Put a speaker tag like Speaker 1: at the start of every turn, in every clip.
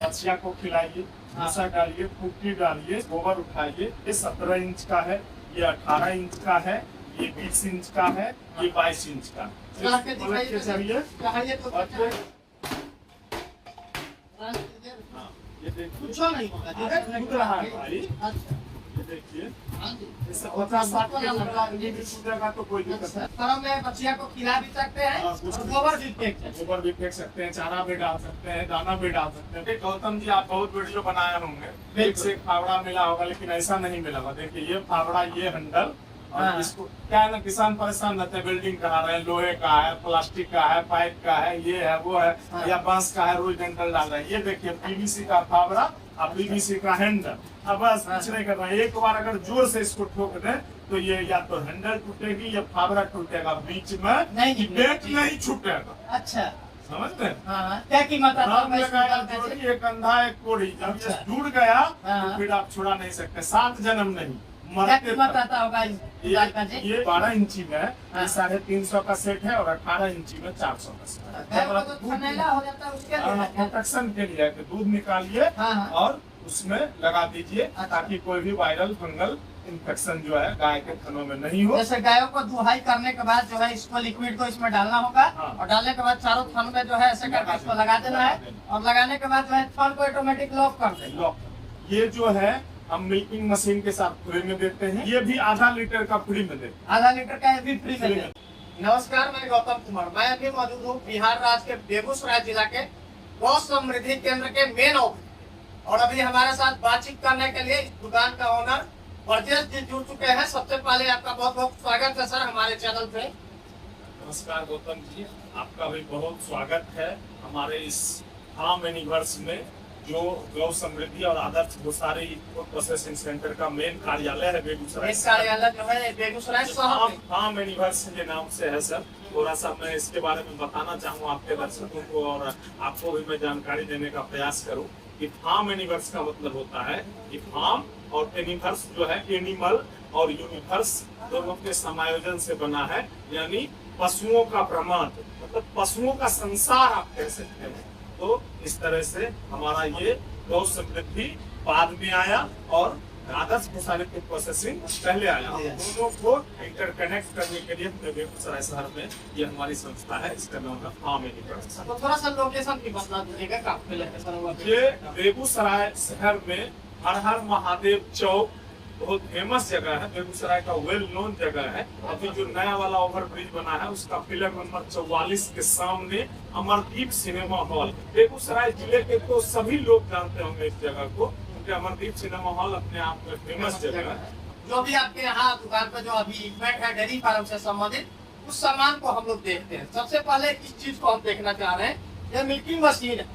Speaker 1: बच्चिया को खिलाइए, भूसा डालिए, कुट्टी डालिए, गोबर उठाइए। ये 17 इंच का है, ये 18 इंच का है, ये 20 इंच का है, ये 22 इंच का। चाहिए ये देखिए टूट रहा है भाई। ये देखिए इससे 50-60 के भी टूटेगा तो कोई दिक्कत नहीं।
Speaker 2: में बच्चिया को खिला भी सकते हैं, गोबर
Speaker 1: भी फेंक सकते हैं, चारा भी डाल सकते हैं, दाना भी डाल सकते हैं। गौतम जी आप बहुत वीडियो बनाए होंगे, एक से एक फावड़ा मिला होगा, लेकिन ऐसा नहीं मिला होगा। देखिए ये फावड़ा, ये हैंडल, और इसको क्या है ना, किसान परेशान रहते हैं, बिल्डिंग करा रहे हैं, लोहे का है, प्लास्टिक का है, पाइप का है, ये है वो है, या बांस का है, रोज डंडल डाल रहे हैं। ये देखिए पीवीसी का फावड़ा और पीवीसी का हैंडल। अब बस कुछ नहीं करना है, एक बार अगर जोर से इसको ठोक दें तो ये या तो हैंडल टूटेगी या फावड़ा टूटेगा, बीच में नहीं छूटेगा।
Speaker 2: अच्छा
Speaker 1: समझते हैं?
Speaker 2: क्या कीमत
Speaker 1: एक कंधा एक कोड़ी, जब ये जुड़ गया तो फिर आप छुड़ा नहीं सकते, 7 जन्म नहीं।
Speaker 2: क्या कीमत आता होगा
Speaker 1: ये 12 इंची में 350 का सेट है, और 18 इंची में 400 का सेट है। प्रोटेक्शन के लिए दूध निकालिए और उसमें लगा दीजिए, ताकि कोई भी वायरल फंगल इन्फेक्शन जो है गाय के थनों में नहीं हो।
Speaker 2: जैसे गायों को दुहाई करने के बाद जो है इसको लिक्विड को इसमें डालना होगा, और डालने के बाद चारों थन में जो है ऐसे करके इसको लगा देना है, और लगाने के बाद जो है थन को ऑटोमेटिक लॉक कर देना।
Speaker 1: ये जो है हम मिल्किंग मशीन के साथ फ्री में देते हैं, ये भी आधा लीटर का फ्री में देते हैं।
Speaker 2: आधा लीटर का भी फ्री में देते हैं। नमस्कार, मैं गौतम कुमार, मैं अभी मौजूद हूँ बिहार राज्य के बेगूसराय जिला के गौ समृद्धि केंद्र के मेन ऑफिस, और अभी हमारे साथ बातचीत करने के लिए इस दुकान का ओनर ब्रजेश जी जुड़ चुके हैं। सबसे पहले आपका बहुत बहुत स्वागत है सर हमारे चैनल पे।
Speaker 1: नमस्कार गौतम जी, आपका भी बहुत स्वागत है हमारे इस फार्म यूनिवर्स में, जो गौ समृद्धि और आदर्श भूसारी प्रोसेसिंग सेंटर का मेन कार्यालय है बेगूसराय।
Speaker 2: कार्यालय जो है बेगूसराय
Speaker 1: फार्म यूनिवर्स के नाम से है सर। थोड़ा सा मैं इसके बारे में बताना चाहूँगा आपके दर्शकों को, और आपको भी मैं जानकारी देने का प्रयास करूँ कि फार्म यूनिवर्स का मतलब होता है कि फार्म और यूनिवर्स जो है, एनिमल और यूनिवर्स दोनों के समायोजन से बना है, यानी पशुओं का ब्रह्मांड, मतलब पशुओं का संसार आप कह सकते हैं। तो इस तरह से हमारा ये गौ समृद्धि बाद में आया और आदर्श भूसारी प्रोसेसिंग पहले आया। दोनों को इंटरकनेक्ट करने के लिए बेगूसराय शहर में ये हमारी संस्था है, इसका नाम है फार्म यूनिवर्स।
Speaker 2: तो थोड़ा सा लोकेशन की बता दीजिएगा।
Speaker 1: ये बेगूसराय शहर में हर हर महादेव चौक बहुत फेमस जगह है, बेगूसराय का वेल नोन जगह है। अभी जो नया वाला ओवर ब्रिज बना है उसका पिलर नंबर 44 के सामने अमरदीप सिनेमा हॉल। बेगूसराय जिले के तो सभी लोग जानते होंगे इस जगह को, क्योंकि अमरदीप सिनेमा हॉल अपने आप में फेमस जगह है।
Speaker 2: जो भी आपके यहाँ दुकान पर जो अभी इक्विपमेंट है डेयरी फार्म से संबंधित, उस सामान को हम लोग देखते हैं। सबसे पहले इस चीज को हम देखना चाह रहे हैं, यह मिल्किंग मशीन है,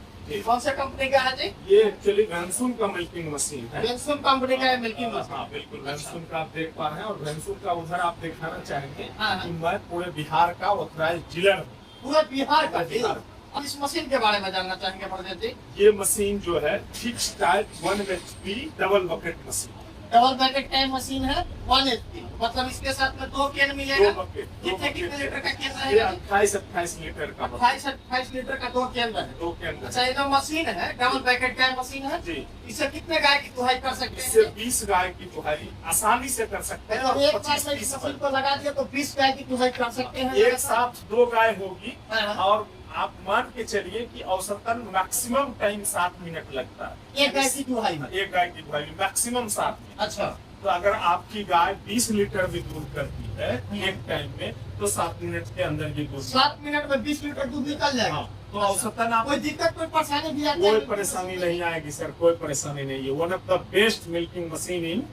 Speaker 2: कौन से कंपनी का है जी?
Speaker 1: ये एक्चुअली वेंसुन का मिल्किंग मशीन है।
Speaker 2: वेंसुन कंपनी का मिल्किंग मशीन।
Speaker 1: हाँ बिल्कुल, वेंसुन का आप देख पा रहे हैं, और वेंसुन का उधर आप दिखाना चाहेंगे कि मैं पूरे बिहार का ऑथराइज्ड डीलर हूँ।
Speaker 2: पूरे बिहार का डीलर। अब इस मशीन के बारे में जानना चाहेंगे ब्रजेश जी।
Speaker 1: ये मशीन जो है fix type 1 HP double bucket machine,
Speaker 2: double bucket type machine है, 1 HP, मतलब इसके साथ में 2 कैन मिलेगा। कितने लीटर का कैन रहेगा?
Speaker 1: 28 लीटर का।
Speaker 2: 28 लीटर का 2 कैन है।
Speaker 1: 2 कैन।
Speaker 2: अच्छा, ये जो मशीन है डबल बकेट टाइप मशीन है जी, इससे कितने गाय की दुहाई कर सकते हैं?
Speaker 1: इससे 20 गाय की दुहाई आसानी से कर सकते हैं।
Speaker 2: एक साथ में इस मशीन को लगा दिया तो 20 गाय की दुहाई कर सकते हैं।
Speaker 1: एक साथ 2 गाय होगी, और आप मान के चलिए कि औसतन मैक्सिमम टाइम 7 मिनट लगता है
Speaker 2: एक गाय की दुहाई में।
Speaker 1: एक गाय की दुहाई मैक्सिमम 7 मिनट।
Speaker 2: अच्छा,
Speaker 1: तो अगर आपकी गाय 20 लीटर भी दूध करती है एक टाइम में, तो 7 मिनट के अंदर ये दूध
Speaker 2: 7 मिनट में 20 लीटर दूध निकल जाएगा।
Speaker 1: तो औसतन आप
Speaker 2: कोई दिक्कत कोई परेशानी भी आती है?
Speaker 1: कोई परेशानी नहीं आएगी सर, कोई परेशानी नहीं है। One of the best milking machine in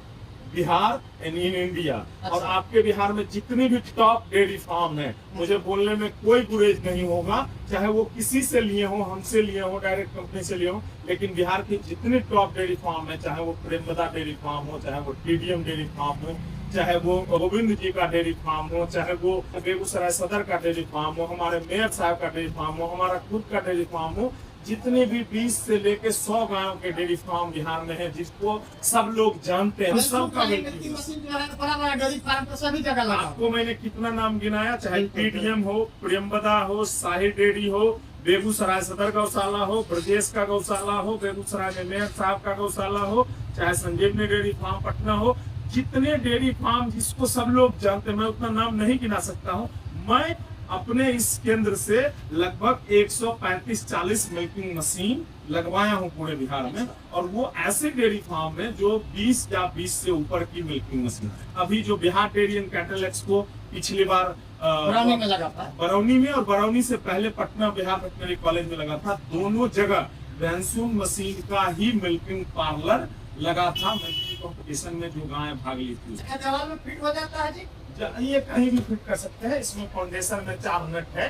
Speaker 1: Bihar and in India. और आपके बिहार में जितनी भी टॉप डेयरी फार्म है, मुझे बोलने में कोई गुरेज नहीं होगा, चाहे वो किसी से लिए हो, हमसे लिए हो, डायरेक्ट कंपनी से लिए हो, लेकिन बिहार की जितनी टॉप डेयरी फार्म है, चाहे वो प्रेमदा डेयरी फार्म हो, चाहे वो TDM डेयरी फार्म हो, चाहे वो गोविंद जी का डेयरी फार्म हो, चाहे वो बेगूसराय सदर का डेयरी फार्म हो, हमारे मेयर साहब का डेयरी फार्म हो, हमारा खुद का डेयरी फार्म हो, जितने भी 20 से लेके 100 गांव के डेयरी फार्म बिहार में है, जिसको सब लोग जानते हैं, सबका
Speaker 2: मिल्किंग मशीन जो है बड़ा डेयरी फार्म पे सभी जगह लगा।
Speaker 1: आपको मैंने कितना नाम गिनाया, चाहे TDM हो, प्रेमदा हो, शाही डेयरी हो, बेगूसराय सदर गौशाला हो, ब्रजेश का गौशाला हो, बेगूसराय में मेयर साहब का गौशाला हो, चाहे संजीवनी डेयरी फार्म पटना हो, जितने डेयरी फार्म जिसको सब लोग जानते हैं, मैं उतना नाम नहीं गिना सकता हूँ। मैं अपने इस केंद्र से लगभग 135-40 मिल्किंग मशीन लगवाया हूँ पूरे बिहार में, और वो ऐसे डेयरी फार्म में जो 20 या 20 से ऊपर की मिल्किंग मशीन है। अभी जो Bihar dairy and cattle expo पिछली बार
Speaker 2: बरौनी में लगा था,
Speaker 1: बरौनी में, और बरौनी से पहले पटना बिहार वेटनरी कॉलेज में लगा था। दोनों जगह वेंसुन मशीन का ही मिल्किंग पार्लर लगा था। मिल्किंग कॉम्पिटिशन में जो गाय भाग ली थी,
Speaker 2: जवाब में फिट हो जाता है जी।
Speaker 1: ये कहीं भी फिट कर सकते हैं। इसमें फाउंडेशन में 4 नट है,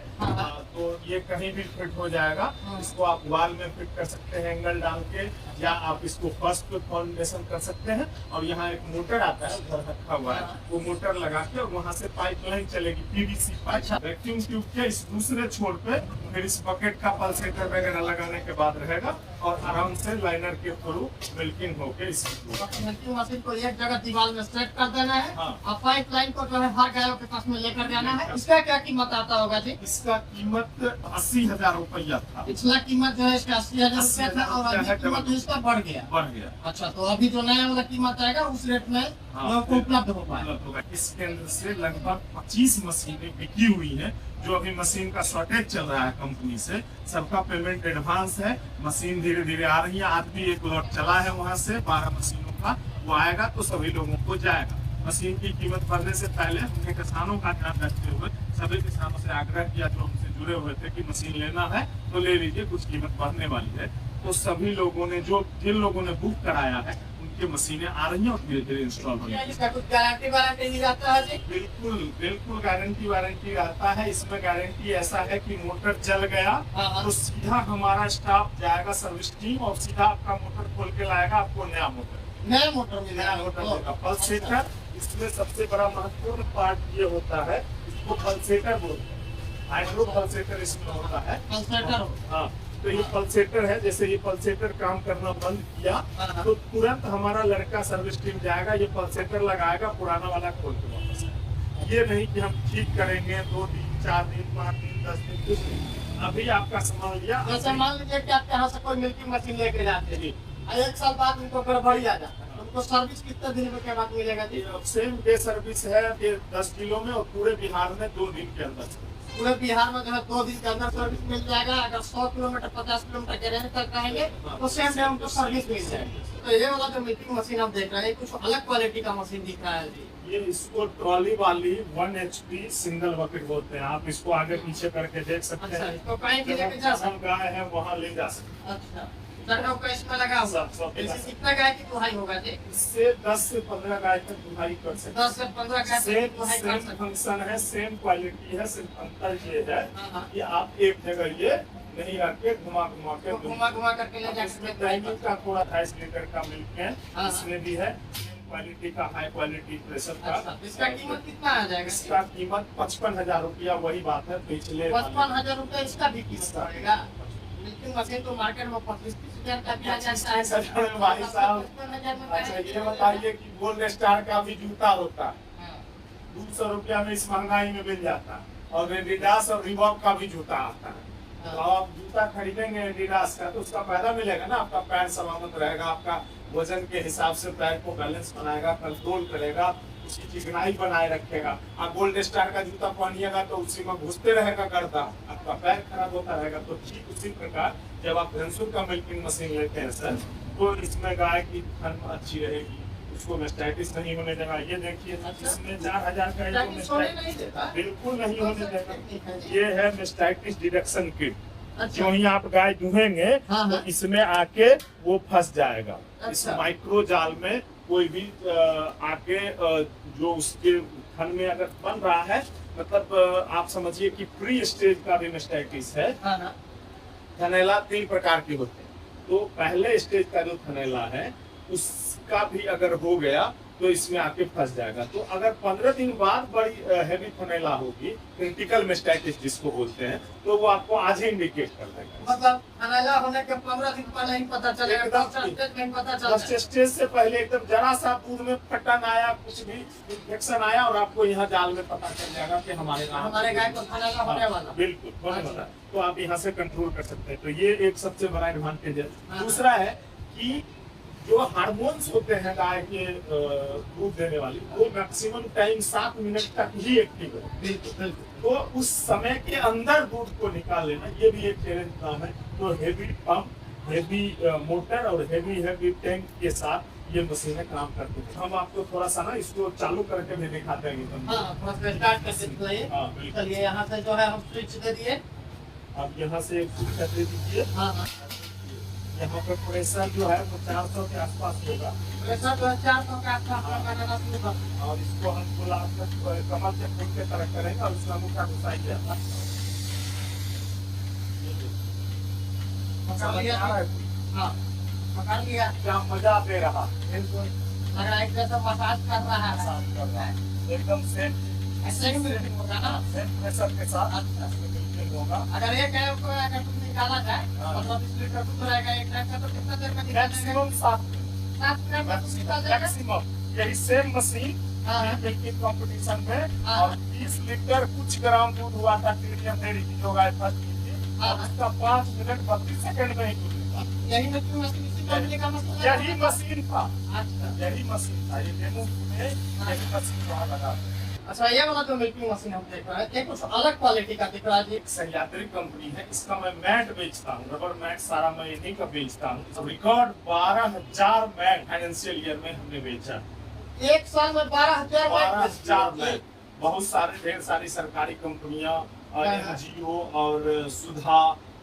Speaker 1: तो ये कहीं भी फिट हो जाएगा। इसको आप वाल में फिट कर सकते हैं एंगल डाल के, या आप इसको फर्स्ट पे फाउंडेशन कर सकते हैं। और यहाँ एक मोटर आता है उधर रखा हुआ है, वो मोटर लगा के और वहाँ से पाइप लाइन चलेगी, पीवीसी पाइप। वैक्यूम ट्यूब के इस दूसरे छोर पे फिर इस बकेट का पल्सेटर वगैरह लगाने के बाद रहेगा, और आराम से लाइनर के थ्रू मिल्किंग होके
Speaker 2: मिल्किंग मशीन को एक जगह दीवार में सेट कर देना है,
Speaker 1: हाँ।
Speaker 2: और पाइप लाइन को जो है हर गायों के पास में लेकर जाना है। इसका क्या कीमत आता होगा जी?
Speaker 1: इसका कीमत 80,000 रुपया था।
Speaker 2: पिछला कीमत जो है इसका 80,000 रुपया था, और अभी कीमत जो इसका बढ़ गया। अच्छा, तो अभी जो नया वाला कीमत आएगा उस रेट में लोगों को उपलब्ध हो पाएगा।
Speaker 1: इस केंद्र से लगभग 25 मशीनें बिकी हुई हैं। जो अभी मशीन का शॉर्टेज चल रहा है कंपनी से, सबका पेमेंट एडवांस है। मशीन धीरे धीरे आ रही है। आज भी एक लॉट चला है वहाँ से 12 मशीनों का, वो आएगा तो सभी लोगों को जाएगा। मशीन की कीमत बढ़ने से पहले हमने किसानों का ध्यान रखते हुए सभी किसानों से आग्रह किया जो हमसे जुड़े हुए थे कि मशीन लेना है तो ले लीजिए, कुछ कीमत बढ़ने वाली है। तो सभी लोगों ने, जिन लोगों ने बुक कराया है, उनकी मशीनें आ रही हैं और धीरे धीरे इंस्टॉल हो रही है।
Speaker 2: इसका कुछ गारंटी वारंटी दी जाता है जी?
Speaker 1: बिल्कुल गारंटी वारंटी रहता है। इसमें गारंटी ऐसा है कि मोटर जल गया तो सीधा हमारा स्टाफ जाएगा सर्विस टीम, और सीधा आपका मोटर खोल के लाएगा आपको नया मोटर मिलेगा। पल्सेटर इसमें सबसे बड़ा महत्वपूर्ण पार्ट ये होता है, इसको पल्सेटर बोलते हैं। हाइड्रो पल्सेटर इसमें होता है।
Speaker 2: पल्सेटर,
Speaker 1: हाँ, तो ये पल्सेटर है। जैसे ये पल्सेटर काम करना बंद किया तो तुरंत हमारा लड़का सर्विस टीम जाएगा, ये पल्सेटर लगाएगा, पुराना वाला खोल के वापस आएगा। ये नहीं कि हम ठीक करेंगे 2 दिन 4 दिन 5 दिन 10 दिन कुछ नहीं। अभी आपका सामान लिया,
Speaker 2: जैसे मान लीजिए कि आप यहाँ से कोई मिल्किंग मशीन लेके जाते हैं, 1 साल बाद उनको गड़बड़ी आ जाता है, तो सर्विस कितने दिन के बाद मिलेगा जी?
Speaker 1: सेम डे सर्विस है 10 किलो में, और पूरे बिहार में 2 दिन के अंदर।
Speaker 2: पूरे बिहार में जो है 2 दिन के अंदर सर्विस मिल जाएगा। अगर 100 किलोमीटर 50 किलोमीटर के रेंज तक रहेंगे तो सेम डे उनको सर्विस मिल जाएगी। तो ये वाला जो मिल्किंग मशीन आप देख रहे हैं, कुछ अलग क्वालिटी का मशीन दिख रहा है जी।
Speaker 1: ये इसको ट्रॉली वाली 1 HP सिंगल बकेट बोलते हैं। आप इसको आगे पीछे करके देख सकते हैं।
Speaker 2: तो कहीं भी लेके जा सकते
Speaker 1: गाय है वहाँ ले जा सकते हैं।
Speaker 2: अच्छा, इसमें लगा हुआ कितना गाय की दुहाई होगा जी?
Speaker 1: इससे 10 से 15 गाय तक दुहाई कर सकते हैं।
Speaker 2: 10 से 15 गाय तक दुहाई कर सकते हैं।
Speaker 1: फंक्शन है, सेम क्वालिटी है, सिर्फ अंतर ये है कि आप एक जगह ये नहीं रख के घुमा
Speaker 2: करके ले जा सकते हैं।
Speaker 1: टाइमिंग का थोड़ा 2.5 लीटर का मिल्क है, इसमें भी है क्वालिटी का, हाई क्वालिटी प्रेशर का।
Speaker 2: इसका कीमत कितना आ जाएगा?
Speaker 1: इसका कीमत 55,000 रुपया। वही बात है पिछले
Speaker 2: 55,000 रुपया इसका भी कीमत पड़ेगा। मिल्किंग मशीन तो मार्केट में 25-30 हजार का भी आ जाता है।
Speaker 1: भाई साहब, अच्छा ये बताइए कि गोल्ड स्टार का भी जूता होता है, 200 रुपया में इस महंगाई में मिल जाता है। और एडिडास और रिबॉक का भी जूता आता है। तो आप जूता खरीदेंगे एडिडास का तो उसका फायदा मिलेगा ना, आपका पैर सलामत रहेगा, आपका वजन के हिसाब से पैर को बैलेंस बनाएगा, कंट्रोल करेगा, उसकी चिकनाई बनाए रखेगा। आप गोल्ड स्टार का जूता पहनिएगा तो उसी में घुसते रहेगा गर्दा, आपका पैर खराब होता रहेगा। तो ठीक उसी प्रकार जब आप वेंसुन का मिल्किंग मशीन लेते हैं सर, तो इसमें गाय की थन अच्छी रहेगी, उसको मेस्टाइटिस नहीं होने देगा। ये देखिए इसमें 4,000 का बिल्कुल नहीं होने देगा। ये है मेस्टाइटिस डिडक्शन किट। जो ही आप गाय दुहेंगे तो इसमें आके वो फंस जाएगा। इस माइक्रो जाल में कोई भी आके जो उसके थन में अगर बन रहा है, मतलब आप समझिए कि प्री स्टेज का भी मेस्टाइटिस है। थनैला 3 प्रकार के होते हैं। तो पहले स्टेज का जो थनैला है उसका भी अगर हो गया तो इसमें आके फंस जाएगा। तो अगर 15 दिन बाद बड़ी हैवी फनेला होगी, क्रिटिकल मेस्टाइटिस जिसको बोलते हैं, तो वो आपको आज ही इंडिकेट कर देगा।
Speaker 2: मतलब फनेला होने के 15 दिन पहले ही पता चलेगा,
Speaker 1: एकदम
Speaker 2: स्टेज में पता चल
Speaker 1: फर्स्ट स्टेज से पहले एकदम जरा सा दूध में फटन आया, कुछ भी इन्फेक्शन आया और आपको यहाँ जाल में पता चल जाएगा कि हमारे
Speaker 2: गाय को फनेला होने वाला।
Speaker 1: बिल्कुल होने वाला है। तो आप यहाँ से कंट्रोल कर सकते हैं। तो ये एक सबसे बड़ा एडवांटेज है।
Speaker 2: हाँ।
Speaker 1: दूसरा है कि जो हार्मोन्स होते हैं गाय के दूध देने वाली, वो मैक्सिमम टाइम 7 मिनट तक ही एक्टिव है।
Speaker 2: बिल्कुल।
Speaker 1: तो उस समय के अंदर दूध को निकाल लेना, ये भी एक चैलेंज काम है। तो हेवी पंप, हेवी मोटर और हेवी टैंक के साथ ये मशीनें काम करती हैं। हम आपको थोड़ा सा ना इसको चालू करके भी दिखाते हैं।
Speaker 2: हाँ, थोड़ा सा स्टार्ट कर सकते हैं।
Speaker 1: हाँ, बिल्कुल।
Speaker 2: चलिए यहाँ से जो है हम स्विच दे दिए।
Speaker 1: आप यहाँ से एक स्विच दे दीजिए।
Speaker 2: हाँ हाँ।
Speaker 1: यहाँ पे प्रेशर जो है वो 400 के आसपास होगा।
Speaker 2: प्रेशर जो है 400 के आसपास लगाना शुरू कर।
Speaker 1: और इसको हम गुलाब कमल के फूल के तरह करेंगे और उसका मुखा घुसाएंगे।
Speaker 2: पकड़ लिया। हाँ, पकड़ लिया।
Speaker 1: क्या मजा दे रहा,
Speaker 2: बिल्कुल। लग रहा है एक जैसा मसाज कर रहा है।
Speaker 1: मसाज कर रहा है। एकदम सेम
Speaker 2: ऐसे ही मिनट होगा ना।
Speaker 1: सेम प्रेशर के साथ
Speaker 2: अच्छा।
Speaker 1: बिल्कुल होगा।
Speaker 2: अगर एक गाय को अगर तुम निकाला जाए,
Speaker 1: हाँ।
Speaker 2: मतलब 20 लीटर दूध रहेगा एक टाइम का, तो कितना देर में निकाल देंगे?
Speaker 1: मैक्सिमम 7
Speaker 2: 7 मिनट में दूध निकाल देगा?
Speaker 1: मैक्सिमम। यही सेम मशीन
Speaker 2: हाँ।
Speaker 1: कंपटीशन में
Speaker 2: हाँ।
Speaker 1: और 20 लीटर कुछ ग्राम दूध हुआ था टीडीएम डेयरी की जो गाय फर्स्ट की थी,
Speaker 2: हाँ।
Speaker 1: और उसका 5 मिनट 32 सेकंड में ही दूध निकला।
Speaker 2: यही मशीन इसी कंपनी का मशीन है?
Speaker 1: यही मशीन था,
Speaker 2: अच्छा।
Speaker 1: यही मशीन था। ये डेमो में यही मशीन वहाँ लगा।
Speaker 2: अच्छा, ये वाला जो मिल्किंग मशीन हम देख रहे हैं, ये कुछ अलग क्वालिटी का दिख रहा है जी।
Speaker 1: एक सह्याद्री कंपनी है, इसका मैं मैट बेचता हूँ, रबर मैट सारा मैं इन्हीं का बेचता हूँ। रिकॉर्ड 12,000 मैट फाइनेंशियल ईयर में हमने बेचा।
Speaker 2: एक साल में 12,000
Speaker 1: मैट। बहुत सारे ढेर सारी सरकारी कंपनियां और
Speaker 2: हाँ।
Speaker 1: एनजीओ और सुधा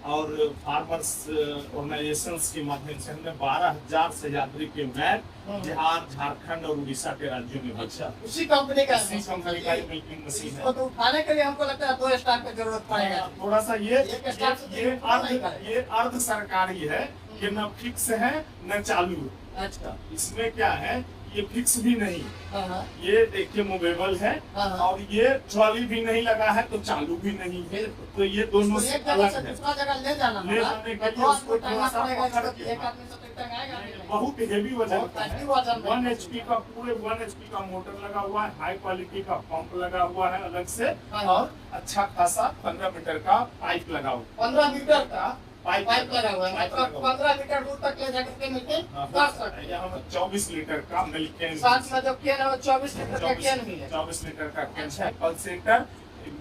Speaker 1: और फार्मर्स ऑर्गेनाइजेशंस के माध्यम से हमने 12,000 सह्याद्री के मैट बिहार, झारखंड और उड़ीसा के राज्यों में बेचा।
Speaker 2: उसी कंपनी का
Speaker 1: इसी कंपनी का मिल्किंग मशीन है।
Speaker 2: इसको तो उठाने के लिए हमको लगता है 2 स्टाफ की जरूरत पड़ेगा।
Speaker 1: थोड़ा सा ये
Speaker 2: एक स्टाफ से नहीं करेगा।
Speaker 1: ये अर्ध सरकारी है, ये न फिक्स है न चालू।
Speaker 2: अच्छा।
Speaker 1: इसमें क्या है, ये फिक्स भी नहीं,
Speaker 2: हाँ।
Speaker 1: ये देखिए मूवेबल है,
Speaker 2: हाँ।
Speaker 1: और ये ट्रॉली भी नहीं लगा है तो चालू भी नहीं है। तो ये दोनों से
Speaker 2: एक जगह
Speaker 1: अलग
Speaker 2: से
Speaker 1: है।
Speaker 2: दूसरा जगह ले जाना
Speaker 1: ले
Speaker 2: होगा।
Speaker 1: जाने के लिए
Speaker 2: तो
Speaker 1: उसको थोड़ा सा
Speaker 2: पड़ेगा,
Speaker 1: पकड़
Speaker 2: इसको
Speaker 1: के,
Speaker 2: एक आदमी से तो टंगाएगा नहीं।
Speaker 1: बहुत हेवी वजन
Speaker 2: बहुत
Speaker 1: का
Speaker 2: heavy
Speaker 1: है।
Speaker 2: वजन है।
Speaker 1: 1 HP का पूरे 1 HP का मोटर लगा हुआ है, हाई क्वालिटी का पंप लगा हुआ है अलग से,
Speaker 2: हाँ।
Speaker 1: और अच्छा खासा 15 मीटर का पाइप लगा हुआ है।
Speaker 2: 15 मीटर का
Speaker 1: पाइप
Speaker 2: लगा हुआ है।
Speaker 1: पाइप
Speaker 2: मतलब
Speaker 1: लगा हुआ है।
Speaker 2: 15 मीटर दूर तक ले जाकर के मिलके कर सकते हैं।
Speaker 1: यहाँ 24 लीटर का मिल्क कैन,
Speaker 2: साथ में जो कैन है वो 24 लीटर का कैन भी है।
Speaker 1: 24 लीटर का कैन है। पल्सेटर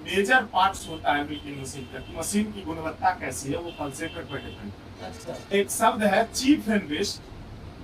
Speaker 1: मेजर पार्ट्स होता है मिल्किंग मशीन का। मशीन की गुणवत्ता कैसी है वो पल्सेटर पर डिपेंड करता
Speaker 2: अच्छा।
Speaker 1: है। एक शब्द है चीप एंड बेस्ट।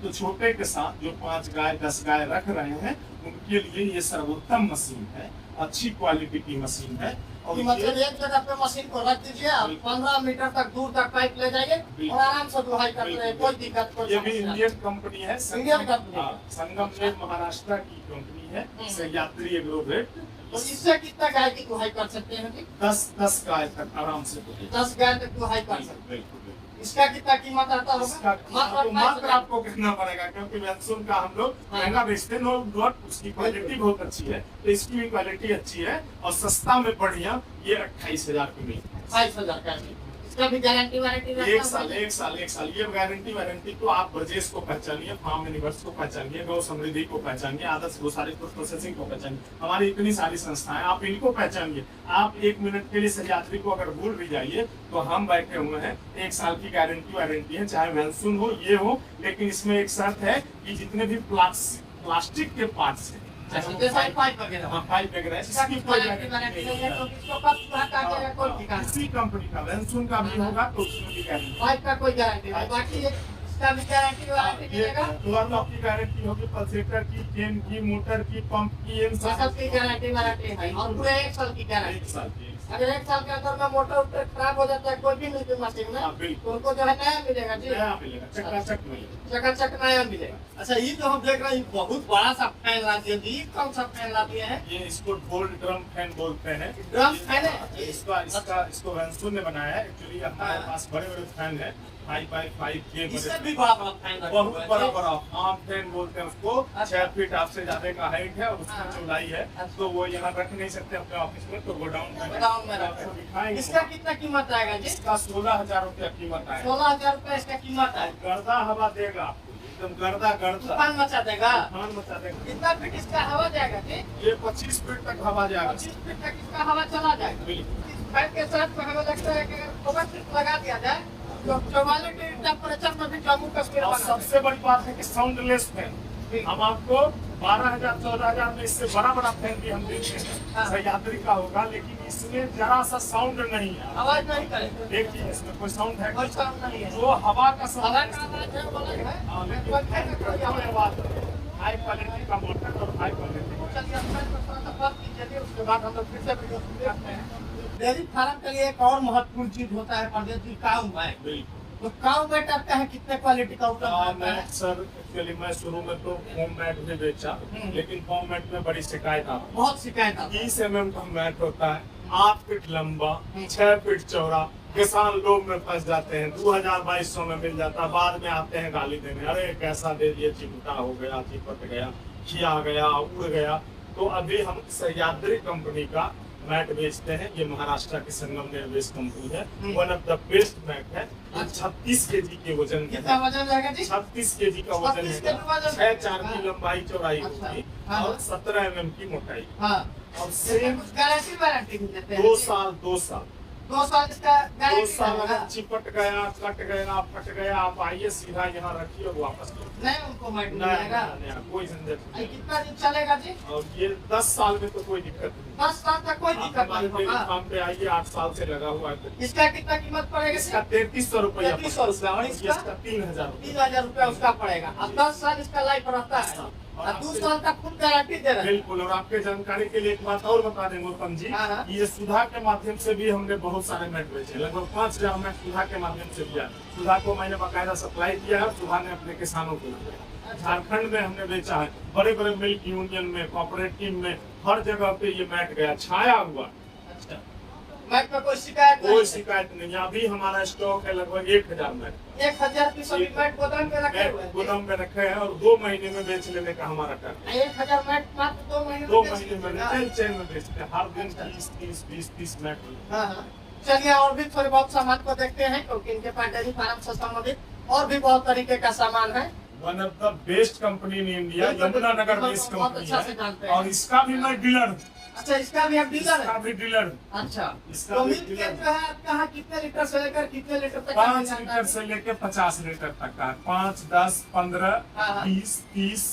Speaker 1: तो छोटे के साथ जो 5 गाय 10 गाय रख रहे हैं उनके लिए ये सर्वोत्तम मशीन है, अच्छी क्वालिटी की मशीन है। और
Speaker 2: कि मतलब एक जगह पे मशीन को रख दीजिए, आप 15 मीटर तक दूर तक पाइप ले जाइए और आराम से दुहाई कर रहे हैं, कोई दिक्कत कोई
Speaker 1: ये भी
Speaker 2: समस्या
Speaker 1: इंडियन कंपनी है,
Speaker 2: इंडियन कंपनी।
Speaker 1: हाँ, संगमनेर महाराष्ट्र की कंपनी है, सह्याद्री एग्रोवेट।
Speaker 2: तो इससे कितना गाय की दुहाई कर सकते हैं जी?
Speaker 1: 10 गाय तक आराम से
Speaker 2: 10 गाय तक दुहाई कर सकते
Speaker 1: बिल्कुल।
Speaker 2: हैं। इसका कितना कीमत आता
Speaker 1: इसका
Speaker 2: होगा?
Speaker 1: मात्र आपको कहना पड़ेगा, क्योंकि वैक्सूम का हम लोग महंगा बेचते हैं। नॉट उसकी क्वालिटी बहुत अच्छी है, तो इसकी भी क्वालिटी अच्छी है और सस्ता में बढ़िया ये 28,000 की मिलती है।
Speaker 2: 22,000 का है। इसका भी गारंटी वारंटी रहता
Speaker 1: एक
Speaker 2: होगा?
Speaker 1: साल ये गारंटी वारंटी। तो आप ब्रजेश को पहचानिए, फार्म यूनिवर्स को पहचानिए, गौ समृद्धि को पहचानिए, आदर्श गोसारी फूड प्रोसेसिंग को पहचानिए। हमारी इतनी सारी संस्थाएं, आप इनको पहचानिए। आप 1 मिनट के लिए सह्याद्री को अगर भूल भी जाइए तो हम बैठे हुए हैं। 1 साल की गारंटी वारंटी है, चाहे वैंसून हो ये हो, लेकिन इसमें एक शर्त है कि जितने भी प्लास्टिक के पार्ट्स हैं,
Speaker 2: जैसे पाइप वगैरह,
Speaker 1: पाइप वगैरह,
Speaker 2: इसका
Speaker 1: इसकी
Speaker 2: भी
Speaker 1: कोई
Speaker 2: गारंटी वारंटी
Speaker 1: गारंटी
Speaker 2: नहीं है,
Speaker 1: नहीं
Speaker 2: तो
Speaker 1: है।
Speaker 2: इसको कब पूरा काटेगा कोई ठिकाना नहीं।
Speaker 1: किसी कंपनी का वैंसून का भी होगा तो उसमें भी गारंटी।
Speaker 2: पाइप का कोई गारंटी नहीं, बाकी इसका भी गारंटी वारंटी
Speaker 1: ये
Speaker 2: मिलेगा।
Speaker 1: डोर लॉक की गारंटी होगी, पल्सेटर की, चेन की, मोटर की, पंप की, इन
Speaker 2: सब की गारंटी वारंटी है और पूरे 1 साल की गारंटी।
Speaker 1: 1 साल की।
Speaker 2: अगर 1 साल के अंदर में मोटर उटर खराब हो जाता है कोई भी मिल्किंग मशीन में,
Speaker 1: हाँ, बिल्कुल।
Speaker 2: तो उनको जो है नया मिलेगा जी,
Speaker 1: नया मिलेगा, चकाचक मिलेगा।
Speaker 2: चकाचक नया मिलेगा। अच्छा, ये जो हम देख रहे हैं बहुत बड़ा सा फैन ला दिया जी, कौन सा फैन ला दिया है?
Speaker 1: ये इसको ढोल ड्रम फैन बोलते हैं।
Speaker 2: ड्रम फैन है?
Speaker 1: इसको वैंसून ने बनाया है। एक्चुअली हमारे पास बड़े-बड़े फैन है, 5x5 के
Speaker 2: इससे भी बड़ा बड़ा फैन रखा हुआ
Speaker 1: बहुत
Speaker 2: है।
Speaker 1: बड़ा बड़ा आम फैन बोलते हैं उसको।
Speaker 2: अच्छा।
Speaker 1: 6 फीट आपसे ज्यादा का हाइट है और उसकी
Speaker 2: हाँ।
Speaker 1: चौड़ाई है,
Speaker 2: अच्छा।
Speaker 1: तो वो यहाँ रख नहीं सकते अपने ऑफिस में, तो गोडाउन में
Speaker 2: गोडाउन में रखते
Speaker 1: आपको
Speaker 2: हैं।
Speaker 1: दिखाएंगे।
Speaker 2: इसका कितना कीमत आएगा जी?
Speaker 1: इसका 16,000 रुपया कीमत है।
Speaker 2: 16,000 रुपए इसका कीमत है।
Speaker 1: गर्दा हवा देगा आपको, एकदम गर्दा
Speaker 2: तूफान मचा देगा।
Speaker 1: तूफान मचा देगा।
Speaker 2: कितना फीट इसका हवा जाएगा जी?
Speaker 1: ये 25 फीट तक हवा जाएगा।
Speaker 2: 25 फीट तक इसका हवा चला जाएगा।
Speaker 1: बिल्कुल।
Speaker 2: इस फैन के साथ में हमें लगता है कि अगर ओवर फीट लगा दिया जाए तो 44 डिग्री टेम्परेचर में भी जम्मू कश्मीर
Speaker 1: और
Speaker 2: बना
Speaker 1: सबसे बड़ी बात है कि साउंडलेस फैन हम आपको 12,000 14,000 में इससे बड़ा बड़ा फैन भी हम देते हैं,
Speaker 2: हाँ।
Speaker 1: सह्याद्री का होगा, लेकिन इसमें जरा सा साउंड नहीं है।
Speaker 2: आवाज नहीं करेगा।
Speaker 1: देखिए इसमें कोई साउंड है
Speaker 2: कोई साउंड नहीं है।
Speaker 1: जो हवा का
Speaker 2: हवा
Speaker 1: साउंड
Speaker 2: का आवाज है वो अलग है।
Speaker 1: हाँ, लेकिन
Speaker 2: कोई फैन का कोई आवाज नहीं।
Speaker 1: आवाज हाई क्वालिटी का मोटर और हाई क्वालिटी
Speaker 2: चलिए अब फैन को थोड़ा सा बंद कीजिए, उसके बाद हम लोग फिर से वीडियो देखते हैं। डेयरी फार्म के लिए एक और महत्वपूर्ण चीज होता है परदेश जी, काऊ मैट।
Speaker 1: बिल्कुल।
Speaker 2: तो काऊ मैट आपका है कितने क्वालिटी का उपलब्ध रहता
Speaker 1: मैं
Speaker 2: है?
Speaker 1: सर एक्चुअली मैं शुरू में तो फोम मैट भी बेचा, लेकिन फोम मैट में बड़ी शिकायत आती
Speaker 2: बहुत शिकायत आती है।
Speaker 1: 30 mm का मैट होता है, 8 फीट लंबा, 6 फीट चौड़ा। किसान लोग में फंस जाते हैं, 2,000-2,200 में मिल जाता है, बाद में आते हैं गाली देने, अरे कैसा दे दिए, चिमटा हो गया, चिपट गया, खिया गया, उड़ गया। तो अभी हम सह्याद्री कंपनी का मैट बेचते हैं। ये महाराष्ट्र की संगम निर्वेश कंपनी है, one of the best mat है। 36 kg के वजन के
Speaker 2: कितना
Speaker 1: है,
Speaker 2: वजन रहेगा जी?
Speaker 1: 36 kg का वजन
Speaker 2: 36
Speaker 1: है,
Speaker 2: kg वजन।
Speaker 1: 6-4 की लंबाई चौड़ाई
Speaker 2: अच्छा।
Speaker 1: होगी
Speaker 2: हाँ।
Speaker 1: और 17 mm की मोटाई
Speaker 2: हाँ।
Speaker 1: और
Speaker 2: इसमें
Speaker 1: सेम
Speaker 2: कुछ गारंटी वारंटी भी देते हैं?
Speaker 1: 2 साल 2 साल
Speaker 2: 2 साल इसका
Speaker 1: 2
Speaker 2: गारंटी
Speaker 1: साल
Speaker 2: रहेगा?
Speaker 1: अगर चिपट गया, कट गया, फट गया, आप आइए सीधा यहाँ रखिए और वापस लो।
Speaker 2: नहीं उनको मैट मिल
Speaker 1: नया
Speaker 2: जाएगा।
Speaker 1: नया कोई झंझट
Speaker 2: ये
Speaker 1: नहीं।
Speaker 2: कितना दिन चलेगा जी?
Speaker 1: और ये 10 साल में तो कोई दिक्कत नहीं।
Speaker 2: 10 साल तक कोई
Speaker 1: आप
Speaker 2: दिक्कत
Speaker 1: हमारे
Speaker 2: नहीं
Speaker 1: डेयरी
Speaker 2: होगा।
Speaker 1: फार्म पे आइए, 8 साल से लगा हुआ है।
Speaker 2: इसका कितना कीमत पड़ेगा
Speaker 1: इसका
Speaker 2: जी?
Speaker 1: 3,300 रुपया
Speaker 2: 3,300 रुपया और इसका?
Speaker 1: 3,000 रुपया।
Speaker 2: 3,000 रुपया उसका पड़ेगा। अब 10 साल इसका लाइफ रहता है और 2 साल तक फुल गारंटी दे रहे हैं।
Speaker 1: बिल्कुल। और आपके जानकारी के लिए एक बात और बता दें गौतम जी,
Speaker 2: हाँ, हाँ।
Speaker 1: ये सुधा के माध्यम से भी हमने बहुत सारे मैट बेचे, लगभग 5,000 मैट सुधा के माध्यम से दिया। सुधा को मैंने बाकायदा सप्लाई किया है और सुधा ने अपने किसानों को दिया। झारखंड में हमने बेचा है, बड़े बड़े मिल्क यूनियन में, कोऑपरेटिव में, हर जगह पे ये मैट गया, छाया हुआ।
Speaker 2: अच्छा। मैट में कोई शिकायत नहीं
Speaker 1: कोई
Speaker 2: है?
Speaker 1: शिकायत नहीं। अभी हमारा स्टॉक है लगभग 1,000 मैट
Speaker 2: 1,000 पीस अभी मैट गोदाम में रखे हुए हैं।
Speaker 1: गोदाम में रखे हैं और 2 महीने में बेच लेने का हमारा टारगेट।
Speaker 2: 1,000 मैट मात्र 2 महीने
Speaker 1: 2
Speaker 2: बेच
Speaker 1: महीने में
Speaker 2: दीजिएगा।
Speaker 1: रिटेल चेन में बेचते हैं, हर दिन 20-30 मैट।
Speaker 2: हाँ, हाँ। चलिए और भी थोड़े बहुत सामान को देखते हैं क्योंकि इनके पास डेयरी फार्म से संबंधित और भी बहुत तरीके का सामान है।
Speaker 1: One of the best company in India, Yamunanagar based
Speaker 2: बहुत
Speaker 1: कंपनी
Speaker 2: अच्छा से जानते हैं।
Speaker 1: है और इसका भी मैं डीलर हूँ।
Speaker 2: अच्छा इसका भी आप डीलर
Speaker 1: इसका
Speaker 2: है?
Speaker 1: भी डीलर हूँ।
Speaker 2: अच्छा
Speaker 1: इसका
Speaker 2: तो
Speaker 1: भी
Speaker 2: मिल्क
Speaker 1: डीलर
Speaker 2: केक जो है आपका यहाँ कितने लीटर से लेकर कितने लीटर तक का मिल
Speaker 1: 5
Speaker 2: जाता
Speaker 1: लीटर
Speaker 2: है?
Speaker 1: से लेके 50 लीटर तक का है। 5, 10, 15,
Speaker 2: हाँ, हाँ।
Speaker 1: 20, 30,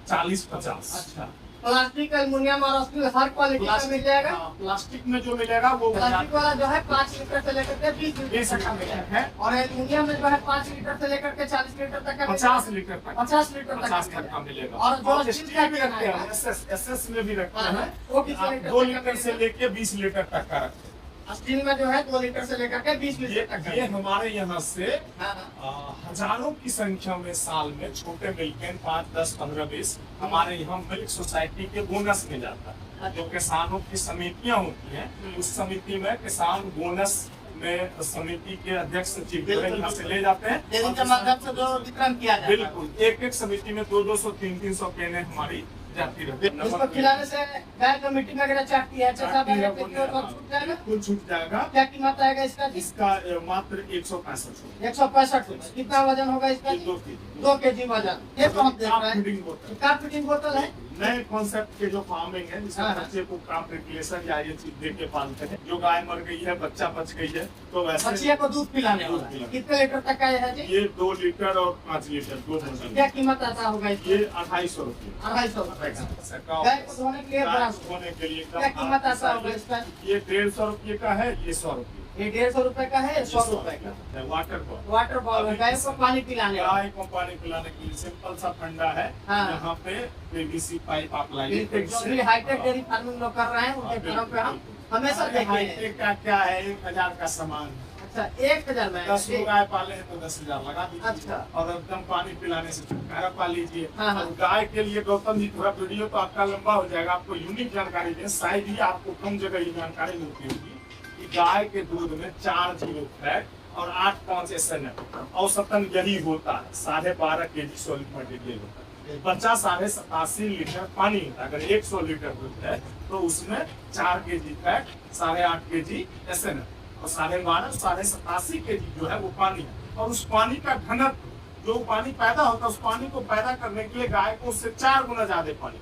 Speaker 1: 40, 50।
Speaker 2: अच्छा प्लास्टिक एल्युमिनियम और स्टील हर क्वालिटी का मिल जाएगा।
Speaker 1: हाँ, प्लास्टिक में जो मिलेगा वो
Speaker 2: प्लास्टिक वाला जो है 5 लीटर से लेकर के 20 लीटर
Speaker 1: 20
Speaker 2: तक का
Speaker 1: लीटर
Speaker 2: मिलेगा
Speaker 1: तक है
Speaker 2: और एल्युमिनियम में जो है 5 लीटर से लेकर के 40 लीटर तक का
Speaker 1: 50 लीटर तक
Speaker 2: 50 लीटर तक
Speaker 1: 50
Speaker 2: का
Speaker 1: तक का
Speaker 2: मिलेगा।
Speaker 1: मिलेगा।
Speaker 2: और जो
Speaker 1: स्टील
Speaker 2: स्टील
Speaker 1: भी
Speaker 2: का
Speaker 1: रखते हैं,
Speaker 2: है,
Speaker 1: एसएस में भी रखते
Speaker 2: हाँ,
Speaker 1: हैं।
Speaker 2: वो कितने लीटर
Speaker 1: 2
Speaker 2: तक का
Speaker 1: लीटर से
Speaker 2: मिलेगा?
Speaker 1: लेके 20 लीटर तक का रखते हैं।
Speaker 2: स्टील में जो है 2 लीटर से लेकर के 20
Speaker 1: ये
Speaker 2: लीटर तक का
Speaker 1: ये
Speaker 2: मिलेगा।
Speaker 1: हमारे यहाँ से
Speaker 2: हाँ, हाँ।
Speaker 1: हजारों की संख्या में साल में छोटे मिल्क 5, 10, 15, 20 हमारे यहाँ मिल्क सोसाइटी के बोनस में जाता है। जो किसानों की समितियां होती हैं, उस समिति में किसान बोनस में समिति के अध्यक्ष सचिव जो है यहाँ से ले जाते हैं।
Speaker 2: डेयरी के माध्यम से जो वितरण किया जाता है।
Speaker 1: बिल्कुल, एक समिति में 200, 300 केने हमारी जाती रहती है।
Speaker 2: इसको खिलाने से गाय को मिट्टी वगैरह चाटती है, अच्छा
Speaker 1: चाटती है,
Speaker 2: तो छूट जाएगा।
Speaker 1: बिल्कुल छूट जाएगा।
Speaker 2: क्या कीमत आएगा इसका जी?
Speaker 1: इसका मात्र 165 रुपए।
Speaker 2: 165 रुपए। कितना वजन होगा इसका जी?
Speaker 1: 2 kg।
Speaker 2: 2 केजी वजन। ये तो हम देख रहे हैं।
Speaker 1: फीडिंग बोतल।
Speaker 2: कार फिटिंग बोतल है।
Speaker 1: नए कॉन्सेप्ट के जो फार्मिंग है, जिसमें
Speaker 2: हाँ।
Speaker 1: बच्चे को काफ रेगुलेशन या ये चीज दे के पालते हैं। जो गाय मर गई है, बच्चा बच गई है, तो वैसे
Speaker 2: बच्चिया को दूध पिलाने वाला है। कितने लीटर तक का है जी?
Speaker 1: ये 2 लीटर और 5 लीटर 2 बोतल।
Speaker 2: क्या कीमत आता होगा इसकी?
Speaker 1: ये 250 रुपए।
Speaker 2: 250 रुपए का।
Speaker 1: सरकार
Speaker 2: गाय को धोने के लिए
Speaker 1: गाय
Speaker 2: बड़ा
Speaker 1: को धोने के लिए एकदम
Speaker 2: क्या कीमत आता होगा इसका?
Speaker 1: ये 150 रुपये का है, ये 100 रुपये।
Speaker 2: ये 150 रुपए का है, 100 रुपए का।
Speaker 1: Water ball.
Speaker 2: वाटर बॉल है, गाय को पानी पिलाने वाला।
Speaker 1: गाय को पानी पिलाने के लिए सिंपल सा फंडा है।
Speaker 2: हाँ।
Speaker 1: यहाँ पे पीवीसी पाइप आप
Speaker 2: बिल्कुल, जो भी
Speaker 1: लाइए।
Speaker 2: हाईटेक डेयरी फार्मिंग लोग कर रहे हैं उनके घरों पे हम हमेशा देखे हैं।
Speaker 1: हाईटेक का क्या है, 1,000 का सामान।
Speaker 2: अच्छा 1,000 में
Speaker 1: 10 लोग गाय पाले हैं तो 10,000 लगा दीजिए।
Speaker 2: अच्छा।
Speaker 1: और एकदम पानी पिलाने से छुटकारा पा लीजिए।
Speaker 2: हाँ, हाँ।
Speaker 1: और गाय के लिए गौतम जी थोड़ा वीडियो तो आपका लंबा हो जाएगा, आपको यूनिक जानकारी दें, शायद ही आपको कम जगह ये जानकारी मिलती होगी कि गाय के दूध में 4 जीरो फैट और 8 पाँच SNF। औसतन यही होता है, 12.5 kg सॉलिड मटेरियल होता है। बचा 87.5 लीटर पानी होता है। अगर 100 लीटर दूध है तो उसमें 4 kg फैट, 8.5 kg SNF और 12.5 87.5 kg जो है वो पानी है। और उस पानी का घनत्व, जो पानी पैदा होता है, उस पानी को पैदा करने के लिए गाय को उससे 4 गुना ज्यादा पानी,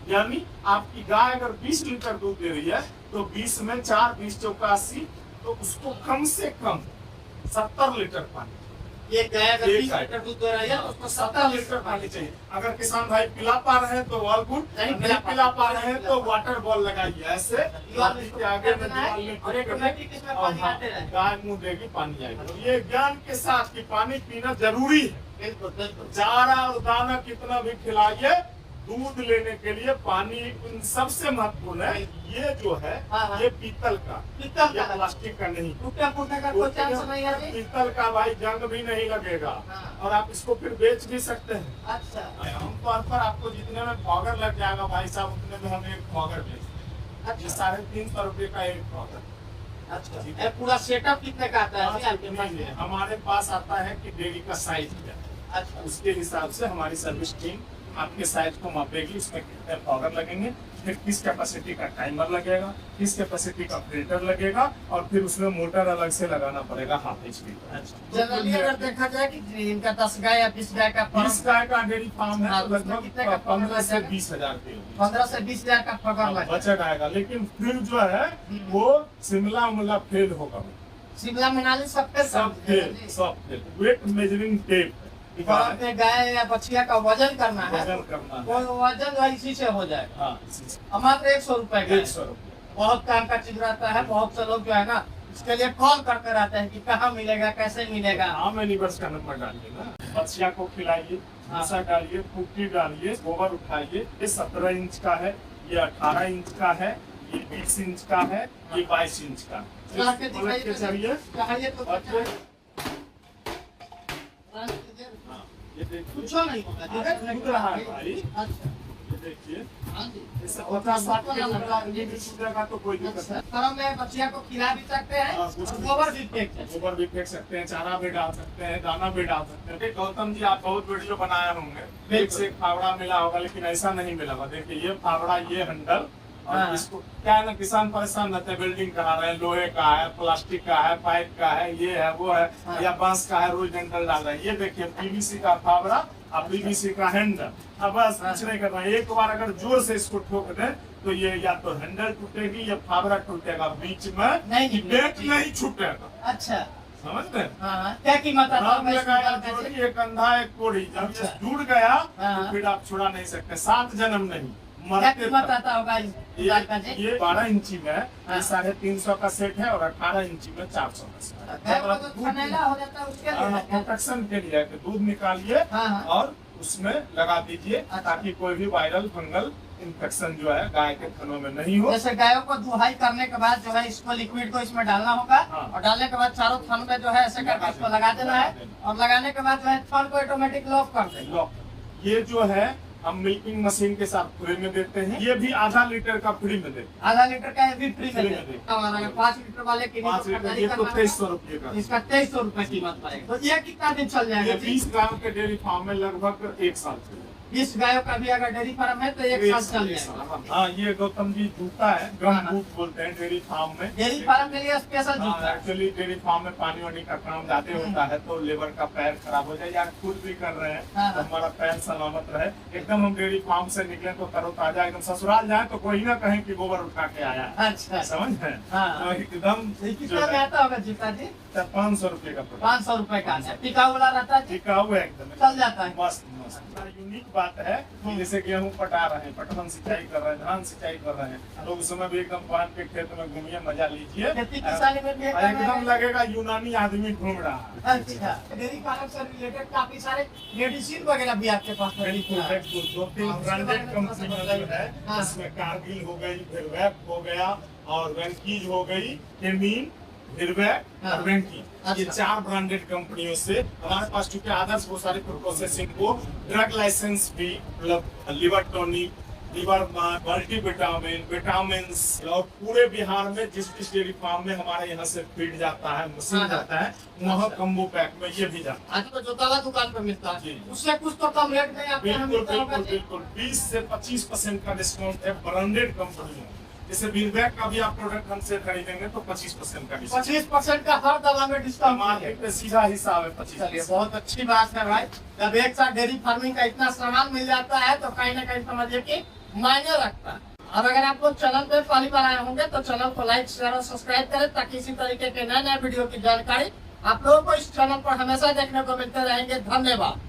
Speaker 1: यानी आपकी गाय अगर 20 लीटर दूध दे रही है तो 20 में 4, 20 चौका 80, तो उसको कम से कम 70 लीटर पानी,
Speaker 2: ये गाय अगर
Speaker 1: एक
Speaker 2: 20
Speaker 1: गाय।
Speaker 2: लीटर दूध दे रही है तो
Speaker 1: उसको 70 लीटर पानी चाहिए। अगर किसान भाई पिला पा रहे हैं तो ऑल गुड,
Speaker 2: नहीं
Speaker 1: नहीं पिला पा रहे हैं तो वाटर बॉल लगाइए ऐसे हाथी के आगे में दीवार में
Speaker 2: और एक ऑटोमेटिक इसमें
Speaker 1: और
Speaker 2: पानी
Speaker 1: हाँ,
Speaker 2: आते रहे।
Speaker 1: गाय मुंह देगी पानी आएगा। तो ये ज्ञान के साथ कि पानी पीना जरूरी है।
Speaker 2: बिल्कुल बिल्कुल।
Speaker 1: चारा और दाना कितना भी खिलाइए, दूध लेने के लिए पानी सबसे महत्वपूर्ण है। ये जो है
Speaker 2: हाँ, हाँ।
Speaker 1: ये पीतल का,
Speaker 2: पीतल
Speaker 1: या
Speaker 2: का
Speaker 1: प्लास्टिक का नहीं।
Speaker 2: टूटने फूटने का कोई चांस नहीं है अभी?
Speaker 1: पीतल का भाई जंग भी नहीं लगेगा
Speaker 2: हाँ।
Speaker 1: और आप इसको फिर बेच भी सकते हैं।
Speaker 2: अच्छा
Speaker 1: आमतौर पर आपको जितने में फॉगर लग जाएगा भाई साहब, उतने में हम एक फॉगर बेचते हैं। ये 350 रुपए का एक फॉगर।
Speaker 2: अच्छा, ये पूरा सेटअप कितने का आता है आपके पास?
Speaker 1: नहीं, हमारे पास आता है कि डेयरी का साइज क्या है,
Speaker 2: अच्छा
Speaker 1: उसके हिसाब से हमारी सर्विस टीम आपके साइज को मापेगी, उसमें कितने पाउडर लगेंगे, फिर किस कैपेसिटी का टाइमर लगेगा, किस कैपेसिटी का फिल्टर लगेगा, और फिर उसमें मोटर अलग से लगाना पड़ेगा हाफ HP का।
Speaker 2: जनरली अगर देखा जाए कि इनका 10 गाय या 20 गाय का
Speaker 1: 20 गाय का डेयरी फार्म है
Speaker 2: हाँ,
Speaker 1: तो
Speaker 2: उसमें कितने का
Speaker 1: लगभग 15 से
Speaker 2: लगेगा?
Speaker 1: 20 हजार के
Speaker 2: 15 से 20 हजार का पगार लगता है।
Speaker 1: बचत आएगा। लेकिन फिर जो है वो शिमला उमला फेल होगा,
Speaker 2: शिमला मनाली सब पे
Speaker 1: सब फेल, सब fail. Weight measuring tape
Speaker 2: form में गाय या बछिया का वजन करना है,
Speaker 1: वजन करना है।
Speaker 2: वो वजन जो है इसी से हो जाएगा।
Speaker 1: हाँ, इसी से।
Speaker 2: और मात्र 100 रुपए का है।
Speaker 1: 100 रुपये।
Speaker 2: बहुत काम का चीज रहता है। बहुत से लोग जो है ना इसके लिए कॉल करते रहते हैं कि कहाँ मिलेगा, कैसे मिलेगा।
Speaker 1: हाँ, एनिवर्स का नंबर डालिए ना, बच्चिया को खिलाइए, भूसा डालिए, कुट्टी डालिए, गोबर उठाइए। ये 17 इंच का है, ये 18 इंच का है, ये 20 इंच का है, ये 22 इंच का।
Speaker 2: ला के दिखाइए
Speaker 1: के चाहिए
Speaker 2: चाहिए तो
Speaker 1: बच्चे।
Speaker 2: हाँ,
Speaker 1: हाँ, ये देखिए
Speaker 2: कुछ नहीं होगा।
Speaker 1: टूट रहा है भाई,
Speaker 2: अच्छा
Speaker 1: ये देखिए
Speaker 2: हाँ जी।
Speaker 1: इससे 50-60 के अंदर ये भी टूटेगा तो कोई दिक्कत
Speaker 2: अच्छा,
Speaker 1: नहीं।
Speaker 2: तरह में बच्चिया को खिला भी सकते हैं
Speaker 1: हाँ,
Speaker 2: और
Speaker 1: कुछ भी।
Speaker 2: गोबर भी फेंक सकते हैं।
Speaker 1: गोबर भी फेंक सकते हैं, चारा भी डाल सकते हैं, दाना भी डाल सकते हैं। देखिए गौतम जी, आप बहुत वीडियो बनाए होंगे, एक से एक फावड़ा मिला होगा, लेकिन ऐसा नहीं मिला होगा। देखिए ये फावड़ा, ये हैंडल, और
Speaker 2: हाँ।
Speaker 1: इसको क्या है ना, किसान परेशान रहते हैं, बिल्डिंग करा रहे हैं, लोहे का है, प्लास्टिक का है, पाइप का है, ये है वो है,
Speaker 2: हाँ।
Speaker 1: या बांस का है, रोज डंडल डाल रहे हैं। ये देखिए PVC का फावड़ा और PVC का हैंडल। अब बस कुछ नहीं करना है, एक बार अगर जोर से इसको ठोक दें तो ये या तो हैंडल टूटेगी या फावड़ा टूटेगा, बीच में
Speaker 2: नहीं निकलेगा।
Speaker 1: पेट नहीं छूटेगा।
Speaker 2: अच्छा
Speaker 1: समझ गए?
Speaker 2: हाँ हाँ। क्या कीमत आता
Speaker 1: राम
Speaker 2: है
Speaker 1: लगाया
Speaker 2: इसका?
Speaker 1: जोड़ी, एक कंधा एक कोढ़ी, जब
Speaker 2: अच्छा।
Speaker 1: ये जुड़ गया
Speaker 2: हाँ।
Speaker 1: तो फिर आप छुड़ा नहीं सकते, 7 जन्म नहीं,
Speaker 2: क्या
Speaker 1: मरते
Speaker 2: कीमत
Speaker 1: तक।
Speaker 2: आता होगा इस गाय का जी?
Speaker 1: ये 12 इंची में
Speaker 2: हाँ।
Speaker 1: ये 350 का सेट है, और 18 इंची में 400 का सेट है।
Speaker 2: गाय को
Speaker 1: जब
Speaker 2: जो
Speaker 1: आप दूध
Speaker 2: थनैला हो जाता है उसके लिए है क्या?
Speaker 1: प्रोटेक्शन के लिए है कि दूध निकालिए
Speaker 2: हाँ, हाँ।
Speaker 1: और उसमें लगा दीजिए,
Speaker 2: अच्छा।
Speaker 1: ताकि कोई भी वायरल फंगल इन्फेक्शन जो है गाय के थनों में नहीं हो।
Speaker 2: जैसे गायों को दुहाई करने के बाद जो है इसको लिक्विड को इसमें डालना होगा
Speaker 1: हाँ।
Speaker 2: और डालने के बाद चारों थन में जो है ऐसे करके इसको लगा देना है और लगाने के बाद जो है थन को ऑटोमेटिक लॉक कर देना।
Speaker 1: लॉक। ये जो है हम मिल्किंग मशीन के साथ फ्री में देते हैं, ये भी आधा लीटर का फ्री में देते हैं।
Speaker 2: आधा लीटर का ये भी फ्री में
Speaker 1: फ्री में
Speaker 2: देते
Speaker 1: देते
Speaker 2: हैं। और 5 लीटर वाले की
Speaker 1: 5 लीटर ये तो 2300 रुपये का।
Speaker 2: इसका 2300 रुपए कीमत पड़ेगा। तो ये कितना दिन चल
Speaker 1: ये
Speaker 2: जाएगा जी?
Speaker 1: 20 गाँव के डेयरी फार्म में लगभग 1 साल चलेगा।
Speaker 2: 20 गायों का भी अगर डेयरी फार्म है तो 1 साल चल जाएगा।
Speaker 1: हाँ, ये गौतम जी जूता है, गम
Speaker 2: हाँ।
Speaker 1: बूट बोलते हैं डेयरी फार्म में।
Speaker 2: डेयरी फार्म के लिए स्पेशल जूता है।
Speaker 1: एक्चुअली डेयरी फार्म में पानी वानी का काम ज्यादा होता है, तो लेबर का पैर खराब हो जाए, या खुद भी कर रहे हैं
Speaker 2: हाँ।
Speaker 1: तो हमारा पैर सलामत रहे। एकदम हम डेयरी फार्म से निकले तो तरोताजा, एकदम ससुराल जाए तो कोई ना कहे कि गोबर उठा के आया है।
Speaker 2: अच्छा
Speaker 1: समझ है?
Speaker 2: हाँ।
Speaker 1: तो एकदम
Speaker 2: ये
Speaker 1: जो
Speaker 2: कितना में
Speaker 1: है,
Speaker 2: आता होगा जूता जी?
Speaker 1: 500 रुपये का पड़ेगा।
Speaker 2: 500 रुपए का आता है। टिकाऊ वाला रहता है जी?
Speaker 1: टिकाऊ है एकदम,
Speaker 2: चल जाता है।
Speaker 1: मस्त मस्त। यूनिक बात है कि जैसे गेहूं पटा रहे हैं, पटवन सिंचाई कर रहे हैं, धान सिंचाई कर रहे हैं, तो उस समय भी एकदम पान के खेत में घूमिए, मजा लीजिए।
Speaker 2: खेती किसानी में भी एक
Speaker 1: एकदम लगेगा यूनानी आदमी घूम रहा है।
Speaker 2: अच्छा, डेयरी फार्म से रिलेटेड काफी सारे मेडिसिन वगैरह भी आपके पास
Speaker 1: बिल्कुल, बिल्कुल। 2-3 ब्रांडेड कंपनी जो है,
Speaker 2: हाँ।
Speaker 1: इसमें कारगिल हो गई, फिरवैप हो गया, और वेंकीज हो गई, केमीन, हिरवैप
Speaker 2: हाँ।
Speaker 1: और वेंकी, ये
Speaker 2: अच्छा।
Speaker 1: 4 ब्रांडेड कंपनियों से हमारे पास, चूंकि आदर्श वो सारी फूड प्रोसेसिंग को ड्रग लाइसेंस भी, मतलब liver tonic, liver multivitamin, vitamin और पूरे बिहार में जिस डेयरी फार्म में हमारे यहाँ से फीड जाता है, मशीन जाता है, वहाँ कम्बो पैक में ये भी जाता है।
Speaker 2: आज तो जो दवा दुकान पे मिलता है
Speaker 1: जी।
Speaker 2: उससे कुछ तो कम रेट में आपके यहाँ
Speaker 1: बिल्कुल
Speaker 2: मिलता होगा
Speaker 1: बिल्कुल
Speaker 2: जी?
Speaker 1: बिल्कुल 20 से 25% का डिस्काउंट है ब्रांडेड कंपनियों। जैसे विनबैक का भी आप प्रोडक्ट हमसे खरीदेंगे तो 25% का डिस्काउंट।
Speaker 2: 25% का हर दवा में डिस्काउंट है।
Speaker 1: मार्केट में सीधा हिसाब है
Speaker 2: चलिए
Speaker 1: 25%।
Speaker 2: बहुत अच्छी बात है भाई। जब एक साथ डेयरी फार्मिंग का इतना सामान मिल जाता है तो कहीं ना कहीं समझिए कि मायने रखता है। और अगर आप लोग चैनल पे पहली बार आए होंगे तो चैनल को लाइक शेयर और सब्सक्राइब करें ताकि इसी तरीके के नए नए वीडियो की जानकारी आप लोगों को इस चैनल पर हमेशा देखने को मिलते रहेंगे। धन्यवाद।